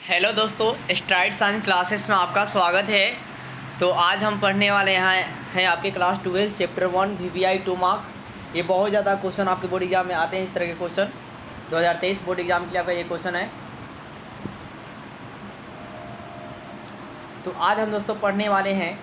Hello दोस्तों, STRIDE science classes में आपका स्वागत है। तो आज हम पढ़ने वाले हैं आपके क्लास 12 चैप्टर 1 VBI 2 मार्क्स। ये बहुत ज़्यादा क्वेश्चन आपके बोर्ड एग्जाम में आते हैं। इस तरह के क्वेश्चन 2023 बोर्ड एग्जाम के लिए आपका ये क्वेश्चन है। तो आज हम दोस्तों पढ़ने वाले हैं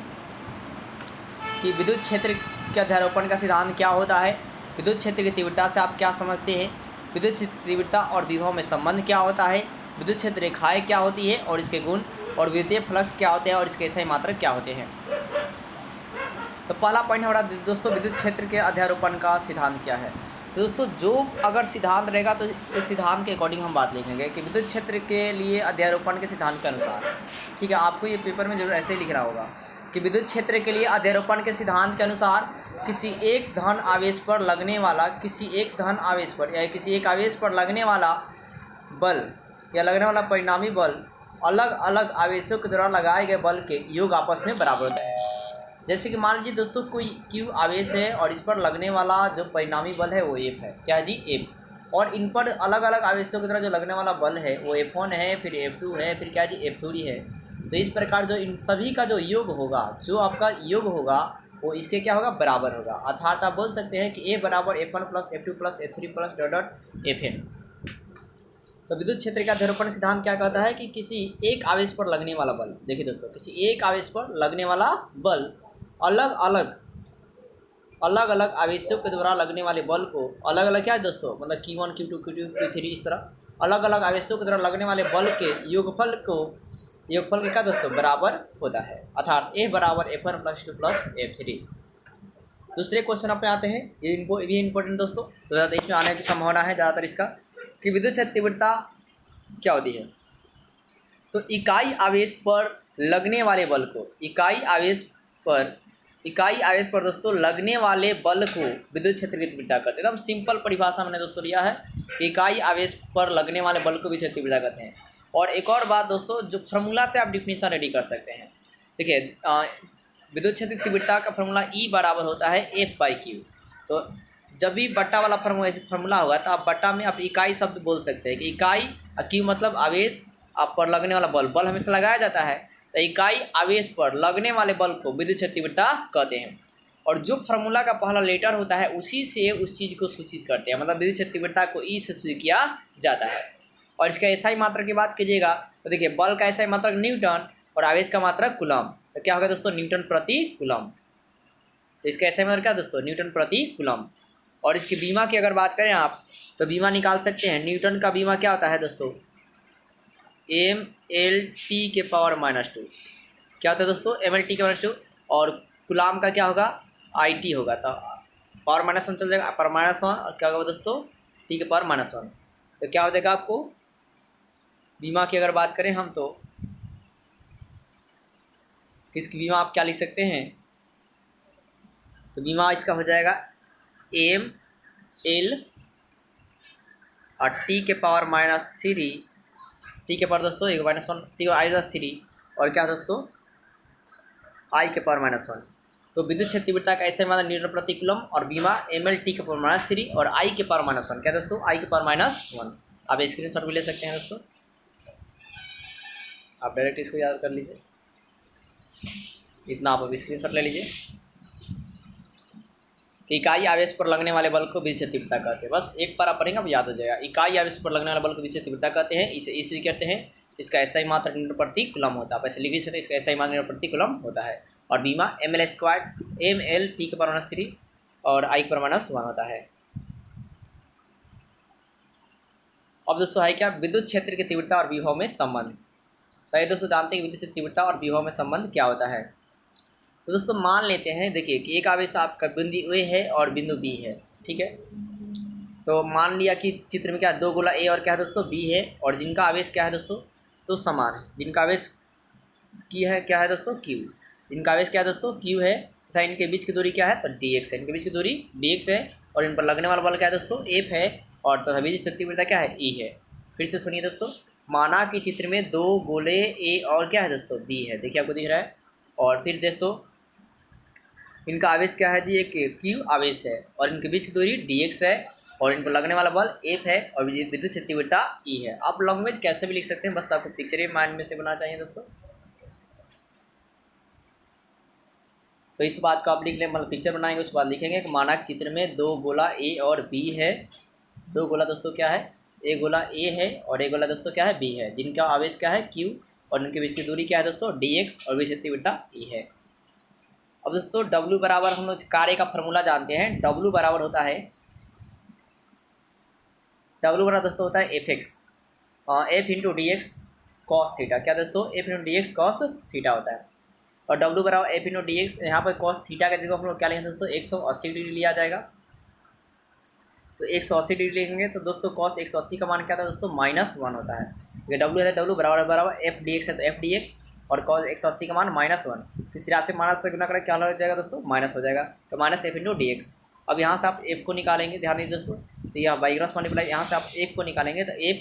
कि विद्युत क्षेत्र के अध्यारोपण का सिद्धांत क्या होता है, विद्युत क्षेत्र की तीव्रता से आप क्या समझते हैं, विद्युत क्षेत्र तीव्रता और विभव में संबंध क्या होता है, विद्युत क्षेत्र रेखाएँ क्या होती है और इसके गुण, और विद्युतीय फ्लक्स क्या होते हैं और इसके सही मात्रक क्या होते हैं। तो पहला पॉइंट हमारा दोस्तों विद्युत क्षेत्र के अध्यारोपण का सिद्धांत क्या है। तो दोस्तों जो अगर सिद्धांत रहेगा तो उस सिद्धांत के अकॉर्डिंग हम बात लिखेंगे कि विद्युत क्षेत्र के लिए अध्यारोपण के सिद्धांत के अनुसार, ठीक है, आपको ये पेपर में जरूर ऐसे ही लिख रहा होगा कि विद्युत क्षेत्र के लिए अध्यारोपण के सिद्धांत के अनुसार किसी एक धन आवेश पर लगने वाला किसी एक आवेश पर लगने वाला बल या लगने वाला परिणामी बल अलग अलग आवेशों के द्वारा लगाए गए बल के योग आपस में बराबर होता है। जैसे कि मान लीजिए दोस्तों कोई Q आवेश है और इस पर लगने वाला जो परिणामी बल है वो F है, क्या है जी, F। और इन पर अलग अलग आवेशों की तरह जो लगने वाला बल है वो F1 है, फिर F2 है, फिर क्या है जी, F3 है। तो इस प्रकार जो इन सभी का जो योग होगा, जो आपका योग होगा वो इसके क्या होगा, बराबर होगा। अर्थात आप बोल सकते हैं कि A बराबर F1 plus F2 plus F3 plus dot Fn। तो विद्युत क्षेत्र का अध्यारोपण सिद्धांत क्या कहता है कि किसी एक आवेश पर लगने वाला बल, देखिए दोस्तों, किसी एक आवेश पर लगने वाला बल अलग अलग आवेशों के द्वारा लगने वाले बल को अलग अलग, क्या है दोस्तों, मतलब Q1 Q2 Q2 Q3 इस तरह अलग अलग आवेशों के द्वारा लगने वाले बल के योगफल के क्या दोस्तों, बराबर होता है। अर्थात A बराबर F1 plus F2 plus F3। दूसरे क्वेश्चन अपने आते हैं, ये भी इम्पोर्टेंट दोस्तों, 2023 में आने की संभावना है ज़्यादातर इसका, कि विद्युत क्षेत्र तीव्रता क्या होती है। तो इकाई आवेश पर लगने वाले बल को इकाई आवेश पर दोस्तों लगने वाले बल को विद्युत क्षेत्र की तीव्रता करते हैं। एकदम सिंपल परिभाषा मैंने दोस्तों लिया है कि इकाई आवेश पर लगने वाले बल को विद्युत क्षेत्र तीव्रता कहते हैं। और एक और बात दोस्तों, जो फार्मूला से आप डिफिनीशन रेडी कर सकते हैं। देखिए विद्युत क्षेत्र तीव्रता का फार्मूला E बराबर होता है F/Q। तो जब भी बट्टा वाला फार्मूला होगा तो आप बट्टा में आप इकाई शब्द बोल सकते हैं कि इकाई, Q मतलब आवेश, आप पर लगने वाला बल हमेशा लगाया जाता है, तो इकाई आवेश पर लगने वाले बल को विद्युत क्षेत्र तीव्रता कहते हैं। और जो फार्मूला का पहला लेटर होता है उसी से उस चीज़ को सूचित करते हैं, मतलब विद्युत क्षेत्र तीव्रता को E से सूचित किया जाता है। और इसका एसआई मात्रक की बात कीजिएगा तो देखिए बल का एसआई मात्रक न्यूटन और आवेश का मात्रक कूलम। तो क्या होगा दोस्तों, न्यूटन प्रति कूलम। तो इसका एसआई मात्रक क्या दोस्तों, न्यूटन प्रति कूलम। और इसकी बीमा की अगर बात करें आप तो बीमा निकाल सकते हैं। न्यूटन का बीमा क्या होता है दोस्तों, mLT के पावर -2। क्या होता है दोस्तों, mLT के -2। और कूलाम का क्या होगा, IT होगा। तो पावर -1 चल जाएगा, पावर -1 और क्या होगा दोस्तों, T के पावर -1। तो क्या हो जाएगा आपको, बीमा की अगर बात करें हम तो किसकी बीमा आप क्या लिख सकते हैं, तो बीमा इसका हो जाएगा mL और T के पावर -3, T के पावर दोस्तों एक -1, T I+3 और क्या दोस्तों, I के पावर -1। तो विद्युत क्षेत्र तीव्रता का ऐसे मान न्यूटन प्रति कूलम और बीमा mL/T के पावर -3 और I के पावर -1, क्या दोस्तों, I के पावर -1। आप स्क्रीनशॉट भी ले सकते हैं दोस्तों, आप डायरेक्ट इसको याद कर लीजिए, इतना आप अभी स्क्रीनशॉट ले लीजिए कि इकाई आवेश पर लगने वाले बल को विद्युत क्षेत्र तीव्रता कहते हैं। बस एक बार आप पढ़ेंगे अब याद हो जाएगा। इकाई आवेश पर लगने वाले बल को विद्युत क्षेत्र तीव्रता कहते हैं, इसे ईस्वी कहते हैं। इसका एसआई मात्रक न्यूटन प्रति कूलम होता है, आप ऐसे लिख भी सकते हैं, इसका एसआई मात्रक न्यूटन प्रति कूलम होता है। और बीमा mL/T के पावर -3 और I के पावर -1 होता है। अब दोस्तों है क्या, विद्युत क्षेत्र की तीव्रता और विभव में संबंध। तो ये दोस्तों जानते हैं कि विद्युत क्षेत्र तीव्रता और विभव में संबंध क्या होता है। तो दोस्तों मान लेते हैं, देखिए कि एक आवेश आपका बिंदु A है और बिंदु B है, ठीक है। तो मान लिया कि चित्र में क्या दो गोला A और क्या है दोस्तों, B है, और जिनका आवेश क्या है दोस्तों, तो समान है। जिनका आवेश की है क्या है दोस्तों, Q। जिनका आवेश क्या है दोस्तों, Q है तथा इनके बीच की दूरी क्या है, तो dx है। इनके बीच की दूरी dx है और इन पर लगने वाला बल क्या है दोस्तों, F है, और तथा विद्युत क्षेत्र तीव्रता क्या है, E है। फिर से सुनिए दोस्तों, माना कि चित्र में दो गोले A और क्या है दोस्तों, B है, देखिए आपको दिख रहा है। और फिर दोस्तों इनका आवेश क्या है जी, एक Q आवेश है और इनके बीच की दूरी dx है और इन पर लगने वाला बल F है और विद्युत क्षेत्र तीव्रता E है। आप लैंग्वेज कैसे भी लिख सकते हैं, बस आपको पिक्चर ही माइंड में से बनाना चाहिए दोस्तों। तो इस बात को आप लिख लें, मतलब पिक्चर बनाएंगे उसके बाद लिखेंगे कि मानक चित्र में दो गोला A और B है। दो गोला दोस्तों क्या है, एक गोला A है और एक गोला दोस्तों क्या है B है, जिनका आवेश क्या है Q और उनके बीच की दूरी क्या है दोस्तों dx और विद्युत तीव्रता E है। अब दोस्तों W बराबर हम लोग कार्य का फॉर्मूला जानते हैं। W बराबर होता है, W बराबर दोस्तों होता है Fx F into D x cos theta. क्या दोस्तों, F into D x cos theta होता है। और W बराबर F इंटू डी एक्स, यहाँ पर कॉस थीटा का जगह हम लोग क्या लेंगे दोस्तों 180 डिग्री लिया जाएगा। तो 180 डिग्री लिखेंगे तो दोस्तों कॉस 180 का मान क्या था दोस्तों -1 होता है। ये W है, W बराबर बराबर F डी एक्स है तो F डी एक्स और कॉस 180 का मान -1, किसी राशि माइनस से गुना करें क्या हो जाएगा दोस्तों माइनस हो जाएगा, तो minus F into D x. अब यहाँ से आप F को निकालेंगे, ध्यान दीजिए दोस्तों, तो यह बाई क्रॉस मल्टीप्लाई, यहाँ से आप F को निकालेंगे तो F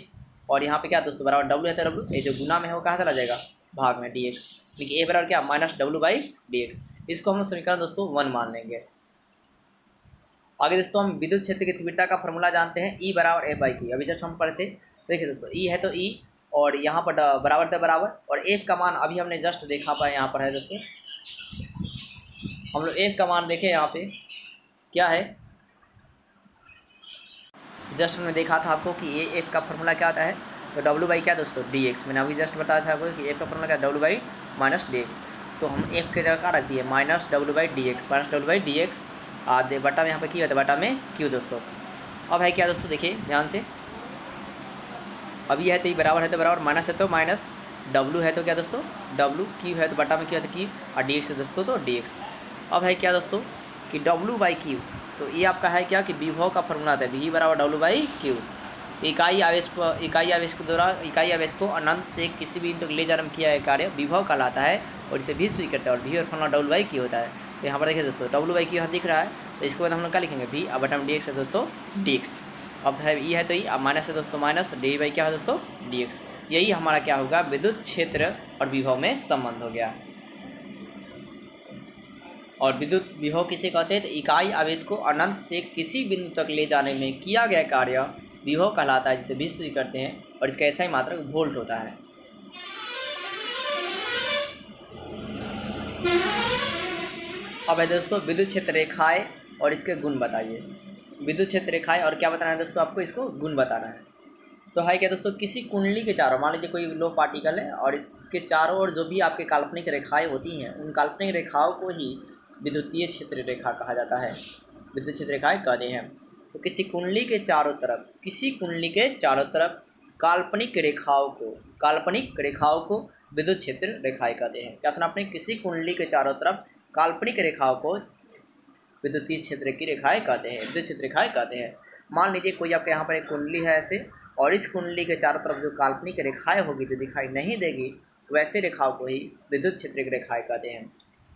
और यहाँ पे क्या दोस्तों बराबर W है तो W, ये जो गुना में है वो कहाँ चला जाएगा भाग में डी एक्स, देखिए A बराबर क्या -W बाई डी एक्स। इसको हम समीकरण दोस्तों 1 मान लेंगे। आगे दोस्तों हम विद्युत क्षेत्र की तीव्रता का फॉर्मूला जानते हैं, E बराबर F बाई Q। अभी जस्ट हम पढ़े थे, देखिए दोस्तों E है तो E और यहाँ पर बराबर था बराबर, और F का मान अभी हमने जस्ट देखा पाया यहाँ पर है दोस्तों, हम लोग F का मान देखें यहाँ पे क्या है, जस्ट हमने देखा था आपको कि ये F का फॉर्मूला क्या आता है, तो W बाई क्या दोस्तों dx। मैंने अभी जस्ट बताया था आपको कि F का फॉर्मूला क्या W बाई माइनस dx, तो हम F के जगह क्या रख दिए -W बाई डी एक्स आधे बटा में यहाँ पे Q होता है, बटा में Q दोस्तों। अब है क्या दोस्तों, देखिए ध्यान से, अब ये है तो ये बराबर है तो बराबर, माइनस है तो माइनस, W है तो क्या दोस्तों W, Q है तो बटा में Q है तो Q और dx है दोस्तों तो dx। अब है क्या दोस्तों कि W बाई Q, तो ये आपका है क्या कि विभव का फॉर्मूला आता है V बराबर W बाई Q। इकाई आवेश के द्वारा इकाई आवेश को अनंत से किसी भी तक ले जाने में किया गया कार्य विभव कहलाता है और इसे भी स्वीकृत है, और V और फॉर्मूला W बाई Q होता है। तो यहाँ पर देखिए दोस्तों W बाई Q यहाँ दिख रहा है, तो इसके बाद हम लोग क्या लिखेंगे V और बटा में dx है दोस्तों dx। अब है E है तो E, अब माइनस है दोस्तों माइनस, डी बाई क्या है दोस्तों dx। यही हमारा क्या होगा विद्युत क्षेत्र और विभव में संबंध हो गया। और विद्युत विभव किसे कहते हैं, तो इकाई आवेश को अनंत से किसी बिंदु तक ले जाने में किया गया कार्य विभव कहलाता है, जिसे भी स्वीकृत करते हैं, और इसका ऐसा ही मात्रक वोल्ट होता है। अब है दोस्तों विद्युत क्षेत्र रेखाएं और इसके गुण बताइए। विद्युत क्षेत्र रेखाएं और क्या बताना है दोस्तों, आपको इसको गुण बताना है। तो है क्या दोस्तों, किसी कुंडली के चारों, मान लीजिए कोई लो पार्टिकल है और इसके चारों ओर जो भी आपके काल्पनिक रेखाएं होती हैं, उन काल्पनिक रेखाओं को ही विद्युतीय क्षेत्र रेखा कहा जाता है, विद्युत क्षेत्र रेखाएं कहते हैं। तो किसी कुंडली के चारों तरफ काल्पनिक रेखाओं को विद्युत क्षेत्र रेखाएं कहते हैं। क्या सुना आपने, किसी कुंडली के चारों तरफ काल्पनिक रेखाओं को विद्युतीय क्षेत्र की रेखाएं कहते हैं, विद्युत क्षेत्र रेखाएं कहते हैं। मान लीजिए कोई आपके यहाँ पर एक कुंडली है ऐसे, और इस कुंडली के चारों तरफ जो काल्पनिक रेखाएं होगी जो दिखाई नहीं देगी, वैसे रेखाओं को ही विद्युत क्षेत्र की रेखाएं कहते हैं।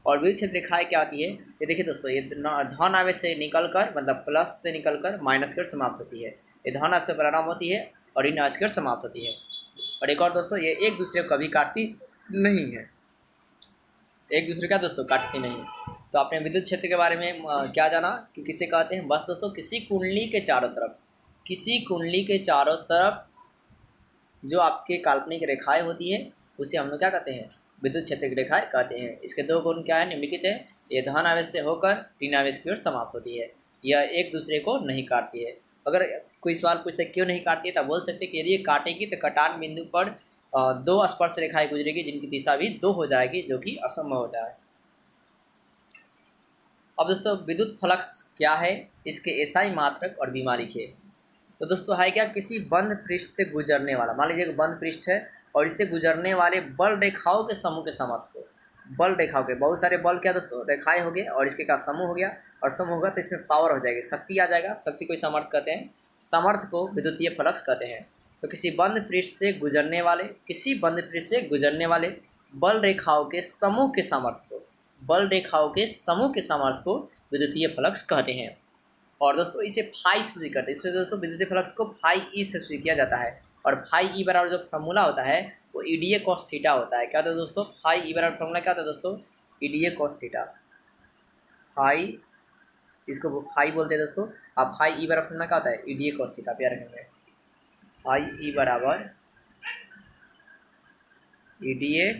और विद्युत क्षेत्र रेखाएं क्या होती है, ये देखिए दोस्तों, ये धन आवेश से निकलकर मतलब प्लस से निकलकर माइनस कर समाप्त होती है। ये धन आवेश से प्रारंभ होती है और ऋण आवेश कर समाप्त होती है। और एक और दोस्तों, ये एक दूसरे को कभी काटती नहीं है, एक दूसरे का दोस्तों काटती नहीं। तो आपने विद्युत क्षेत्र के बारे में क्या जाना कि किसे कहते हैं, बस दोस्तों किसी कुंडली के चारों तरफ जो आपके काल्पनिक रेखाएं होती है उसे हम लोग क्या कहते हैं, विद्युत क्षेत्र की रेखाएं कहते हैं। इसके दो गुण क्या है, निम्नलिखित है, ये धन आवेश से होकर ऋण आवेश की ओर समाप्त होती है, यह एक दूसरे को नहीं काटती है। अगर कोई सवाल पूछते क्यों नहीं काटती है, तब बोल सकते कि यदि ये काटेगी तो कटान बिंदु पर दो स्पर्श रेखाएं गुजरेगी जिनकी दिशा भी दो हो जाएगी, जो कि असंभव होता है। अब दोस्तों विद्युत फ्लक्स क्या है, इसके एसआई मात्रक और बीमा लिखिए। तो दोस्तों है क्या, किसी बंद पृष्ठ से गुजरने वाला, मान लीजिए बंद पृष्ठ है और इससे गुजरने वाले बल रेखाओं के समूह के सामर्थ्य को, बल रेखाओं के बहुत सारे बल क्या दोस्तों रेखाएं हो गए और इसके का समूह हो गया, और समूह होगा तो इसमें पावर हो जाएगी, शक्ति आ जाएगा, शक्ति को सामर्थ्य कहते हैं, सामर्थ्य को विद्युतीय फ्लक्स कहते हैं। तो किसी बंद पृष्ठ से गुजरने वाले बल रेखाओं के समूह के सामर्थ्य को विद्युतीय फ्लक्स कहते हैं। और दोस्तों इसे फाई से करते हैं, इससे दोस्तों विद्युतीय फ्लक्स को फाई ई से स्वीकार किया जाता है। और फाई ई बराबर जो फॉर्मूला होता है वो ईडीए कॉस थीटा होता है। क्या होता है दोस्तों, फाई ई बराबर फॉर्मूला क्या होता है दोस्तों, ईडीए कॉस थीटा, फाई इसको फाई बोलते हैं दोस्तों। अब फाई ई बराबर फॉर्मूला क्या होता है, ईडीए कॉस थीटा, प्यार रखेंगे फाई ई बराबर ईडीए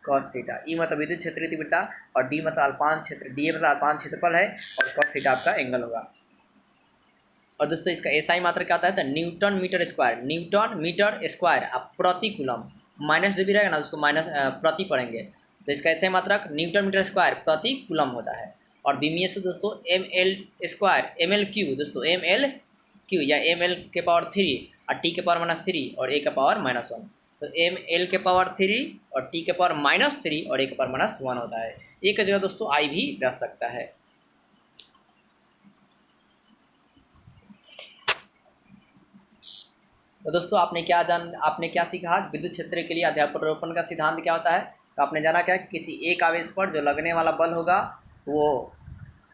कॉस थीटा। ई मतलब विद्युत क्षेत्र की तीव्रता और डी मतलब अल्पांश क्षेत्र, डी मतलब अल्पांश क्षेत्रफल है और कॉस थीटा आपका एंगल होगा। और दोस्तों इसका एसआई मात्रा क्या होता है, तो newton metre square, newton metre square आप प्रति कूलम, माइनस जो भी रहेगा ना उसको माइनस प्रति पढ़ेंगे, तो इसका एसआई मात्रक न्यूटन मीटर स्क्वायर प्रति कूलम होता है। और बीमीए से दोस्तों M L square, M L Q दोस्तों, एम एल क्यू या एम एल के पावर 3 और टी के पावर -3 और ए के पावर -1, तो एम एल के पावर 3 और टी के पावर -3 और ए के पावर -1 होता है। ए की जगह दोस्तों आई भी रह सकता है। तो दोस्तों आपने क्या सीखा आज, विद्युत क्षेत्र के लिए अध्यापन का सिद्धांत क्या होता है। तो आपने जाना क्या, किसी एक आवेश पर जो लगने वाला बल होगा, वो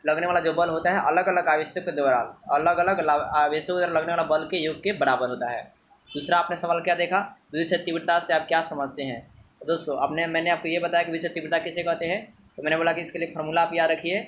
लगने वाला जो बल होता है अलग अलग आवेशों के द्वारा, अलग अलग आवेशों के द्वारा लगने वाला बल के योग के बराबर होता है। दूसरा आपने सवाल क्या देखा, विद्युत क्षेत्र तीव्रता से आप क्या समझते हैं। तो दोस्तों मैंने आपको ये बताया कि विद्युत क्षेत्र तीव्रता किसे कहते हैं। तो मैंने बोला कि इसके लिए फार्मूला आप याद रखिए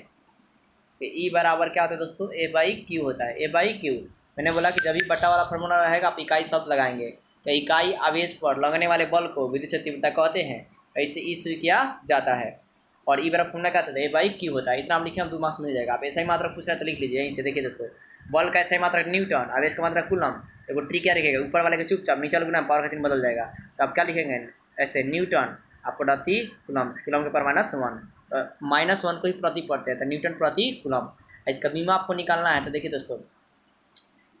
कि ई बराबर क्या होता है दोस्तों, ए बाई क्यू होता है, ए बाई क्यू। मैंने बोला कि जब भी बट्टा वाला फार्मूला रहेगा आप इकाई शब्द लगाएंगे, तो इकाई आवेश पर लगने वाले बल को विद्युत क्षेत्र तीव्रता कहते हैं, ऐसे ई स्वीकार किया जाता है। और ई बराबर फार्मूला क्या होता है, ए बाई क्यू होता है। इतना आप लिखे हम 2 मार्क्स मिल जाएगा। आप ऐसा ही मात्रक पूछ रहे तो लिख लीजिए यहीं से। देखिए दोस्तों, बल का ऐसा ही मात्रक न्यूटन, आवेश का मात्रक कूलम, देखो ट्री क्या लिखेगा, ऊपर वाले के चुपचाप, नीचे वाले गुना पावर का चिन्ह बदल जाएगा। तो आप क्या लिखेंगे, ऐसे न्यूटन आप प्रति कूलम, कूलम के पावर -1, तो -1 को ही प्रति पढ़ते हैं, तो न्यूटन प्रति कूलम। इसका बीमा आपको निकालना है। तो देखिए दोस्तों,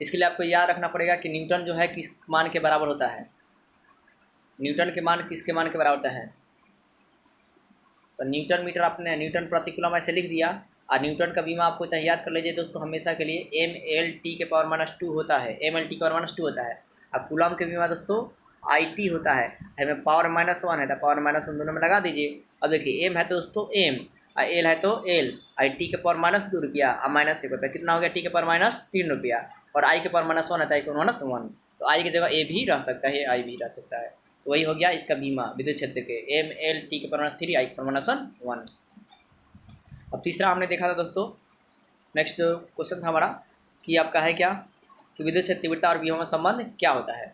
इसके लिए आपको याद रखना पड़ेगा कि न्यूटन जो है किस मान के बराबर होता है, न्यूटन के मान किसके मान के बराबर होता है। तो न्यूटन मीटर आपने न्यूटन प्रति कूलम ऐसे लिख दिया। और न्यूटन का बीमा आपको चाहिए याद कर लीजिए दोस्तों हमेशा के लिए, एम एल टी के पावर -2 होता है, एम एल टी के पावर -2 होता है। अब कूलम के बीमा दोस्तों आई टी होता है, हमें पावर -1 है तो पावर -1 दोनों में लगा दीजिए। अब देखिए एम है तो दोस्तों एम, और एल है तो एल, आई टी के पावर -2 रुपया और -1 रुपया, कितना हो गया, टी के पावर -3 रुपया, और आई के पावर -1 है तो आई के -1, तो आई की जगह ए भी रह सकता है, आई भी रह सकता है। तो वही हो गया इसका बीमा विद्युत क्षेत्र के, एम एल टी के पावर -3 आई के पावर -1। अब तीसरा हमने देखा था दोस्तों, नेक्स्ट जो क्वेश्चन था हमारा कि आपका है क्या, कि विद्युत क्षेत्र तीव्रता और विभव में संबंध क्या होता है।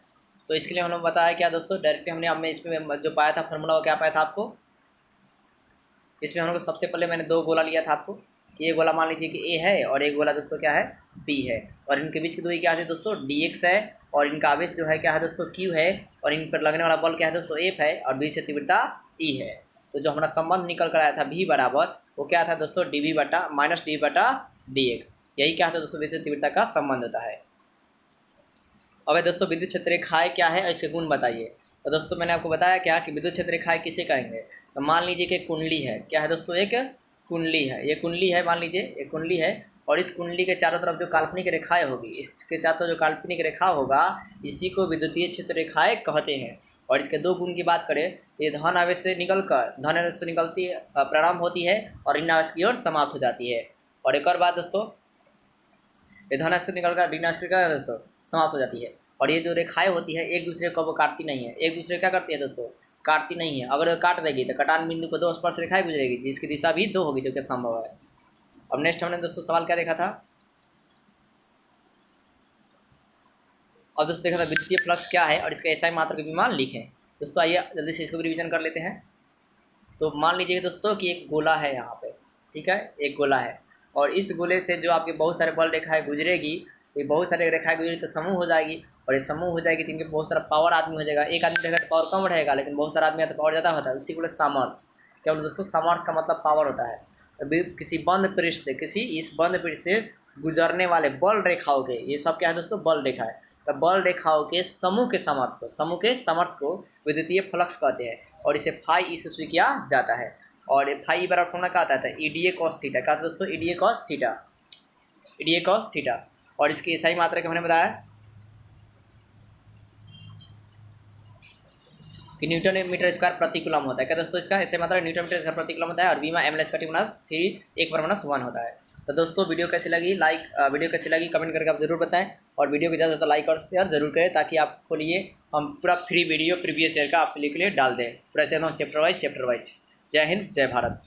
तो इसके लिए हम लोग बताया क्या दोस्तों, डायरेक्टली हमने अब मैं इसमें जो पाया था फार्मूला, वो क्या पाया था आपको, इसमें हम लोग सबसे पहले मैंने 2 गोला लिया था आपको, कि एक गोला मान लीजिए कि ए है और एक गोला दोस्तों क्या है, बी है, और इनके बीच की दूरी क्या है दोस्तों, dx है, और इनका आवेश जो है क्या है दोस्तों, q है, और इन पर लगने वाला बल क्या है दोस्तों, F है, और विद्युत क्षेत्र तीव्रता E है। तो जो हमारा संबंध निकल कर आया था V बराबर, वो क्या था दोस्तों, dV बटा -dV बटा dx, यही क्या था दोस्तों विद्युत तीव्रता का संबंध होता है। अब दोस्तों विद्युत क्षेत्र रेखाएँ क्या है, इसके गुण बताइए। तो दोस्तों मैंने आपको बताया क्या कि विद्युत क्षेत्र रेखाएँ किसे कहेंगे। तो मान लीजिए कि कुंडली है, क्या है दोस्तों, एक कुंडली है, ये कुंडली है, मान लीजिए एक कुंडली है, और इस कुंडली के चारों तरफ जो काल्पनिक रेखाएं होगी, इसके चारों तरफ जो काल्पनिक रेखा होगा, इसी को विद्युतीय क्षेत्र रेखाएं कहते हैं। और इसके 2 गुण की बात करें, ये धन आवेश से निकलकर, धन आवेश से निकलती है, प्रारंभ होती है और ऋण आवेश की ओर समाप्त हो जाती है। और एक और बात दोस्तों, ये धन आवेश से निकलकर ऋण आवेश की दोस्तों समाप्त हो जाती है। और ये जो रेखाएं होती है एक दूसरे को काटती नहीं है, एक दूसरे क्या करती है दोस्तों, काटती नहीं है। अगर काट देगी तो कटान बिंदु को 2 स्पर्श रेखाएं गुजरेगी, जिसकी दिशा भी 2 होगी, जो कि संभव है। अब नेक्स्ट हमने दोस्तों सवाल क्या देखा था, और दोस्तों देखा था विद्युतीय फ्लक्स क्या है और इसका एसआई मात्रा के मान लिखें। दोस्तों आइए जल्दी से इसको रिवीजन कर लेते हैं। तो मान लीजिए दोस्तों कि एक गोला है यहाँ पे, ठीक है, एक गोला है, और इस गोले से जो आपके बहुत सारे बल रेखाएं गुजरेगी, तो ये बहुत सारे रेखाएं गुजरेगी तो समूह हो जाएगी, और ये समूह हो जाएगी तो इनके बहुत सारा पावर आदमी हो जाएगा। एक आदमी रहेगा तो पावर कम रहेगा, लेकिन बहुत सारा आदमी है तो पावर ज़्यादा होता है, उसी को बोले सामर्थ्य। क्या बोले दोस्तों, सामर्थ्य का मतलब पावर होता है। तो किसी बंद पृष्ठ से, किसी इस बंद पृष्ठ से गुजरने वाले बल रेखाओं के, ये सब क्या है दोस्तों, बल रेखा है, तो बल रेखाओं के समूह के सामर्थ्य को विद्युतीय फ्लक्स कहते हैं, और इसे फाई ई से स्वीकार किया जाता है। और फाई बराबर फॉर्मूला क्या आता है, ईडीए कॉस थीटा, क्या दोस्तों, EDA cos theta, EDA cos theta. और इसकी एसआई मात्रा के हमने बताया कि न्यूटन मीटर स्क्वायर प्रति कूलम होता है। क्या दोस्तों, इसका एसआई मात्रा न्यूटन मीटर स्क्वायर प्रति कूलम होता है, और बीमा एम एल स्क्वायर -3 1 पर -1 होता है। तो दोस्तों वीडियो कैसी लगी, वीडियो कैसी लगी कमेंट करके आप जरूर बताएं, और वीडियो को ज़्यादा से ज़्यादा लाइक और शेयर जरूर करें, ताकि आपको लिए हम पूरा फ्री वीडियो प्रीवियस ईयर का आपके लिए डाल दें, पूरा चैप्टर वाइज। जय हिंद, जय भारत।